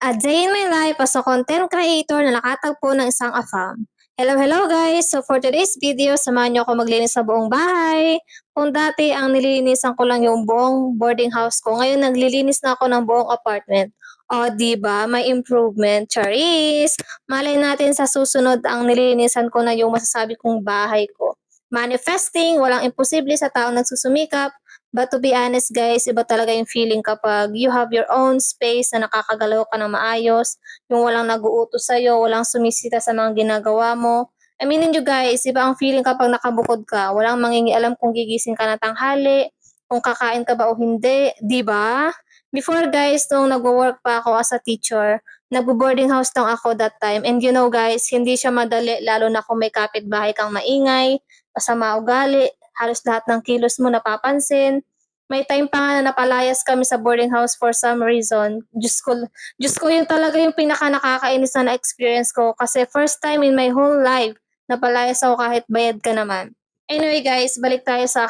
A day in my life as a content creator na nakatagpo ng isang AFAM. Hello guys! So for today's video, samahan niyo ako maglinis sa buong bahay. Kung dati ang nililinisan ko lang yung buong boarding house ko, ngayon naglilinis na ako ng buong apartment. O diba, may improvement. Charis! Malay natin sa susunod ang nililinisan ko na yung masasabi kong bahay ko. Manifesting, walang imposible sa taong nagsusumikap. But to be honest guys, iba talaga yung feeling kapag you have your own space na nakakagalaw ka ng maayos, yung walang nag-uutos sa'yo, walang sumisita sa mga ginagawa mo. Aminin nyo guys, iba ang feeling kapag nakabukod ka, walang mangingialam kung gigising ka na tanghali, kung kakain ka ba o hindi, di ba? Before guys, nung nagwo-work pa ako as a teacher, nagbo-boarding house lang ako that time. And you know guys, hindi siya madali, lalo na kung may kapitbahay kang maingay, masama ugali, halos lahat ng kilos mo napapansin. May time pa nga na napalayas kami sa boarding house for some reason. Diyos ko yung talaga yung pinaka nakakainis na na-experience ko kasi first time in my whole life napalayas ako kahit bayad ka naman. Anyway guys, balik tayo sa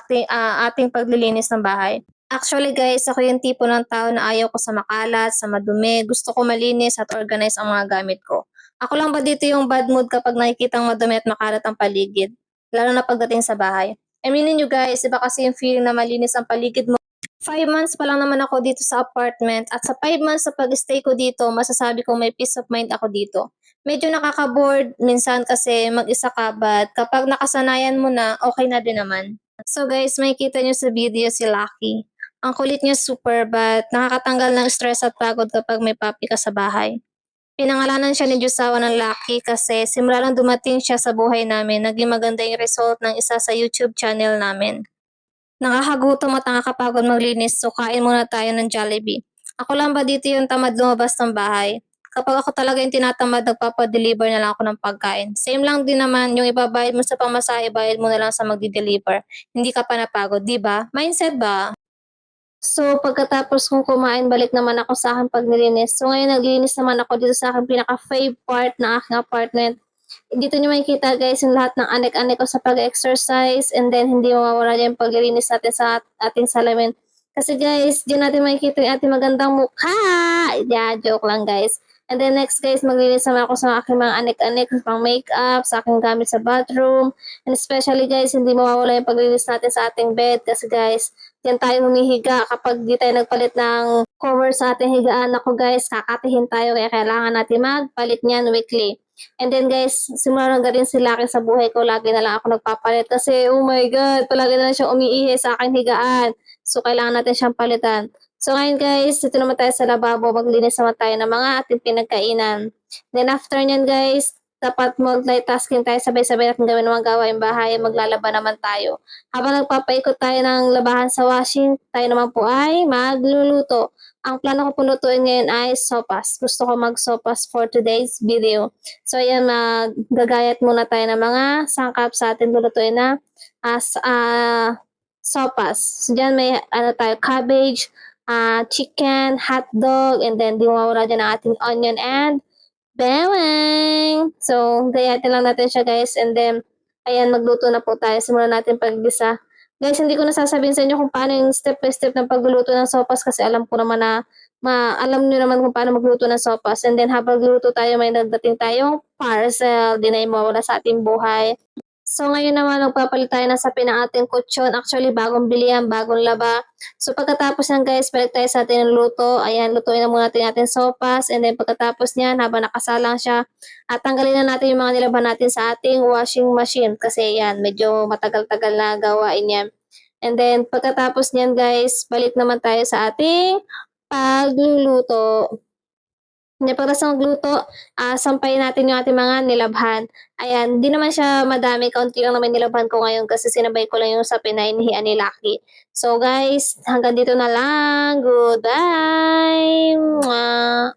ating paglilinis ng bahay. Actually guys, ako yung tipo ng tao na ayaw ko sa makalat, sa madumi. Gusto ko malinis at organize ang mga gamit ko. Ako lang ba dito yung bad mood kapag nakikitang madumi at makalat ang paligid? Lalo na pagdating sa bahay. Aminin nyo guys, iba kasi yung feeling na malinis ang paligid mo. 5 months pa lang naman ako dito sa apartment at sa 5 months sa pag-stay ko dito, masasabi ko may peace of mind ako dito. Medyo nakaka-board minsan kasi mag-isa ka but kapag nakasanayan mo na, okay na din naman. So guys, makikita nyo sa video si Lucky. Ang kulit niya super but nakakatanggal ng stress at pagod kapag may puppy ka sa bahay. Pinangalanan siya ni Jusawa ng Lucky kasi simula nang dumating siya sa buhay namin, naging maganda yung result ng isa sa YouTube channel namin. Nakakagutom at nakakapagod maglinis so kain muna tayo ng Jollibee. Ako lang ba dito yung tamad lumabas ng bahay? Kapag ako talaga yung tinatamad, nagpapadeliver na lang ako ng pagkain. Same lang din naman, yung ibabayad mo sa pamasahe, bayad mo na lang sa magdi-deliver. Hindi ka pa napagod, di ba? Mindset ba? So, pagkatapos kong kumain, balik naman ako sa aking paglilinis. So, ngayon naglinis naman ako dito sa aking pinaka-fave part ng aking apartment. Dito nyo makikita guys yung lahat ng anek-anek ko sa pag-exercise and then hindi mawawala yung paglilinis natin sa ating salamin. Kasi guys, dyan natin makikita yung ating magandang mukha. Yeah, joke lang guys. And then next guys, maglinis naman ako sa aking mga anek-anek, pang makeup, sa aking gamit sa bathroom. And especially guys, hindi mawawala yung paglinis natin sa ating bed. Kasi guys, yan tayo humihiga kapag di tayo nagpalit ng cover sa ating higaan. Ako guys, kakatihin tayo kaya kailangan natin magpalit niyan weekly. And then guys, simula nang galing si Lucky sa buhay ko, lagi na lang ako nagpapalit kasi oh my God, palagi na lang siya umiihi sa aking higaan. So kailangan natin siyang palitan. So ngayon guys, dito naman tayo sa lababo, maglinis naman tayo ng mga ating pinagkainan. Then after nyan guys, dapat multitasking tayo, sabay-sabay natin gawin ng mga gawain bahay, maglalaba naman tayo. Habang nagpapaikot tayo ng labahan sa washing, tayo naman po ay magluluto. Ang plano ko po lutuin ngayon ay sopas. Gusto ko mag-sopas for today's video. So ayan, maggagayat muna tayo ng mga sangkap sa ating lulutuin na sopas. So dyan may tayo, cabbage, chicken, hotdog, and then di mawawala dyan ang ating onion and bawang. So, gayatin lang natin siya guys. And then, ayan, magluto na po tayo. Simulan natin paggisa. Guys, hindi ko nasasabihin sa inyo kung paano yung step by step ng pagluluto ng sopas kasi alam ko naman na alam niyo naman kung paano magluto ng sopas. And then, habang luto tayo, may nagdating tayong parcel. Di na yung mawala sa ating buhay. So, ngayon naman, magpapalit tayo ng sapi ng ating kutsyon. Actually, bagong bili yan, bagong laba. So, pagkatapos yan, guys, balik tayo sa ating luto. Ayan, lutuin na muna natin ating sopas. And then, pagkatapos niyan, habang nakasalang siya, at tanggalin na natin yung mga nilaban natin sa ating washing machine. Kasi, yan, medyo matagal-tagal na gawain yan. And then, pagkatapos niyan, guys, balik naman tayo sa ating pagluluto. Pagkatapos ng magluto, sampayin natin yung ating mga nilabhan. Ayan, di naman siya madami, kaunti lang naman nilabhan ko ngayon kasi sinabay ko lang yung sa pinainihian ni Lucky. So guys, hanggang dito na lang. Goodbye! Mwah!